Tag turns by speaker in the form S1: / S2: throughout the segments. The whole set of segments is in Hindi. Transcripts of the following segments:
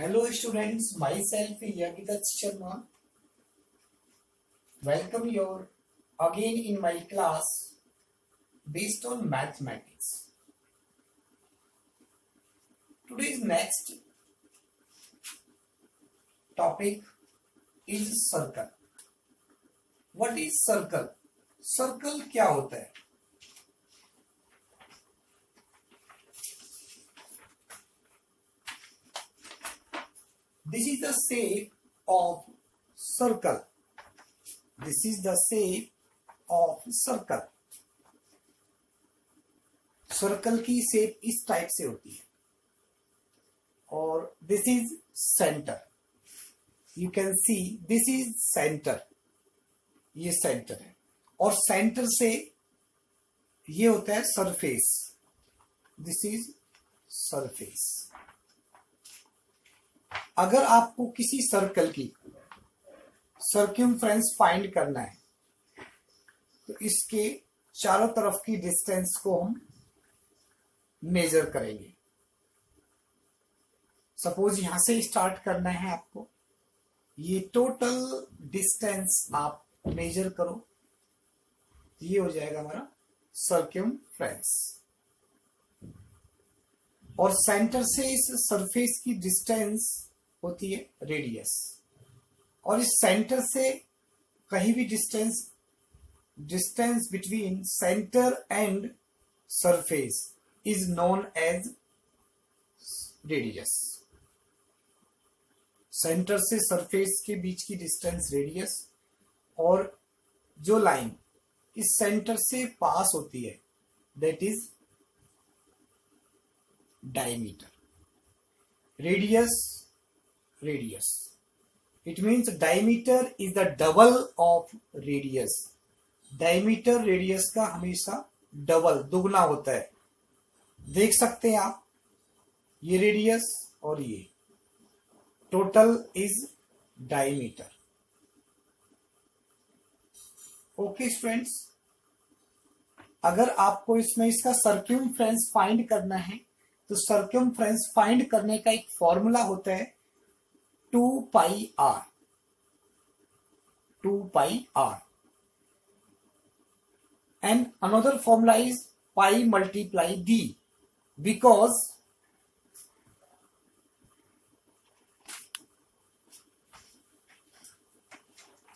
S1: Hello students, myself Yagidat Sharma. Welcome you again in my class based on mathematics. Today's next topic is circle. What is circle? Circle क्या होता है? This is the shape of circle. This is the shape of circle. Circle की शेप इस टाइप से होती है और this is centre. You can see this is centre. ये सेंटर है और सेंटर से ये होता है सरफेस. This is surface. अगर आपको किसी सर्कल की सर्कमफ्रेंस फाइंड करना है तो इसके चारों तरफ की डिस्टेंस को हम मेजर करेंगे. सपोज यहां से स्टार्ट करना है आपको. ये टोटल डिस्टेंस आप मेजर करो. ये हो जाएगा हमारा सर्कमफ्रेंस और सेंटर से इस सरफेस की डिस्टेंस होती है रेडियस. और इस सेंटर से कहीं भी distance between centre and surface is known as radius. Centre से सरफेस के बीच की डिस्टेंस रेडियस और जो लाइन इस सेंटर से पास होती है that is diameter. Radius. It means diameter is the double of radius. Diameter radius का हमेशा डबल दुगना होता है. देख सकते हैं आप ये रेडियस और ये total is diameter. Okay students, अगर आपको इसमें इसका सर्कमफ्रेंस फाइंड करना है तो सर्कमफ्रेंस फाइंड करने का एक फॉर्मूला होता है 2 pi r. 2 pi r. And another formula is pi multiply d, because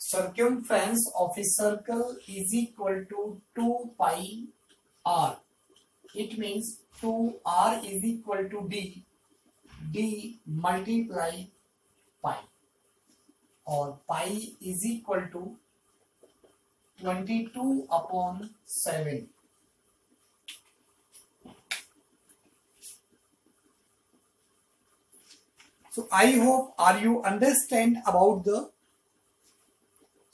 S1: circumference of a circle is equal to 2 pi r. It means 2r is equal to d multiply pi, और pi is equal to 22/7. So I hope are you understand about the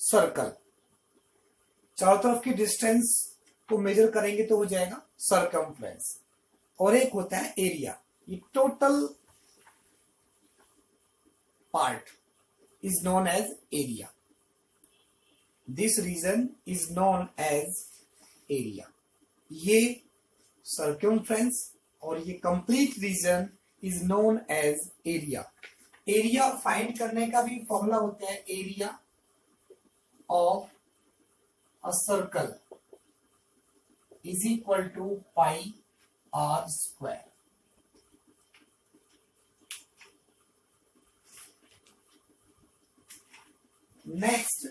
S1: circle. चारों तरफ की डिस्टेंस को मेजर करेंगे तो हो जाएगा सर्कमफ्रेंस. और एक होता है एरिया. ये total part is known as area. This region is known as area. ये circumference और ये complete region is known as area. Area find करने का भी फॉर्मूला होता है area of a circle is equal to pi r square. Next,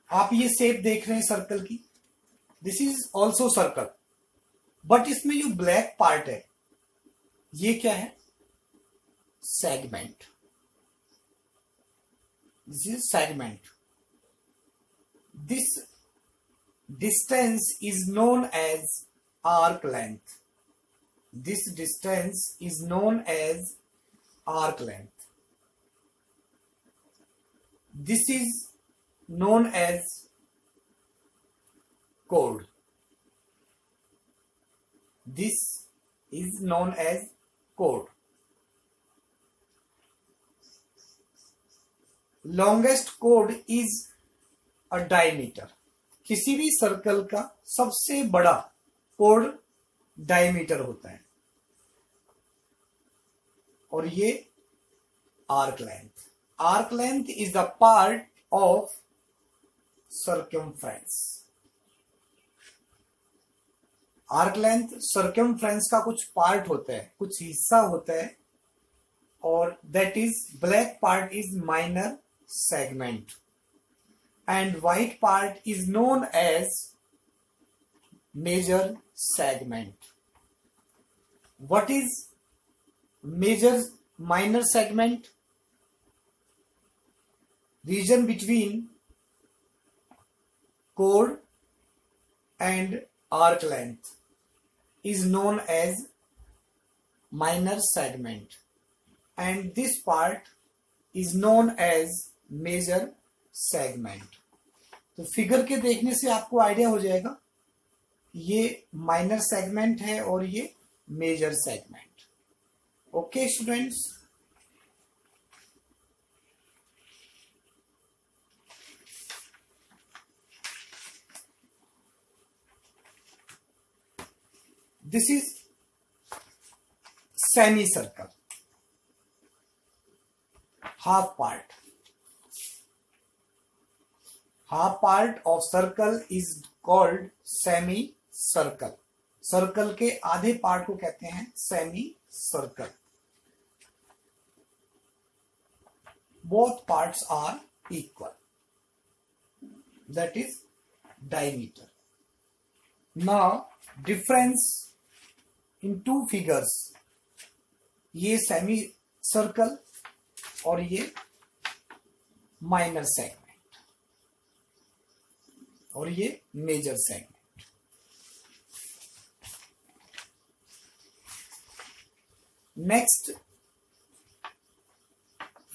S1: आप ये शेप देख रहे हैं सर्कल की. This is also circle, but इसमें जो ब्लैक पार्ट है ये क्या है? Segment. This is segment. This distance is known as arc length. This distance is known as arc length. This is known as chord. This is known as chord. Longest chord is a diameter. किसी भी सर्कल का सबसे बड़ा कोड डायमीटर होता है और ये arc length. Arc length is the part of circumference. Arc length circumference का कुछ पार्ट होता है, कुछ हिस्सा होता है, और that is black part is minor segment and white part is known as major segment. What is minor segment? Region between chord and arc length is known as minor segment, and this part is known as major segment. तो फिगर के देखने से आपको आइडिया हो जाएगा ये माइनर सेगमेंट है और ये major segment. Okay students, this is semicircle, half part. Half part of circle is called semicircle. Circle के आधे पार्ट को कहते हैं semicircle. Both parts are equal, that is diameter. Now difference in two figures, ये सेमी सर्कल और ये माइनर सेगमेंट और ये major segment. Next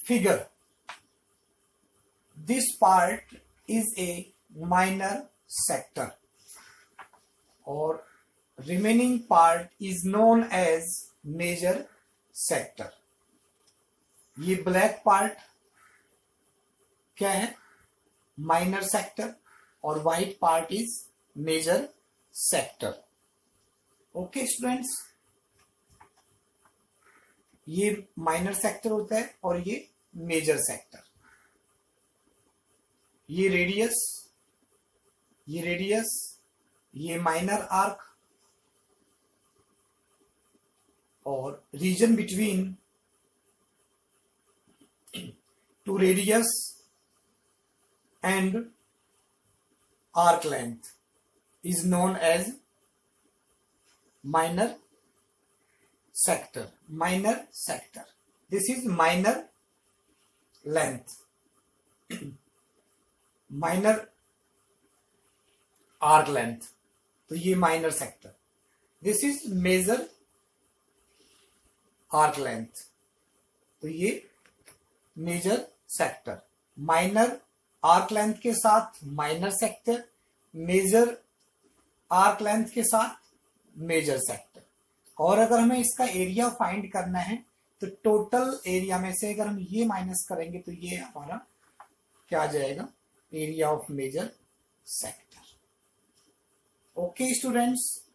S1: figure, this part is a minor sector और remaining part is known as major sector. ये ब्लैक पार्ट क्या है? माइनर सेक्टर, और white part is major sector. Okay students, ये माइनर सेक्टर होता है और ये मेजर सेक्टर। ये रेडियस, ये माइनर आर्क, और region between two radius and arc length is known as minor sector. Minor sector. This is minor length. Minor arc length. तो ये minor sector. This is major arc length. तो ये major sector. Minor arc length के साथ minor sector, major arc length के साथ मेजर सेक्टर। और अगर हमें इसका एरिया फाइंड करना है तो टोटल एरिया में से अगर हम ये माइनस करेंगे तो ये हमारा क्या आ जाएगा? Area of major sector. Okay students,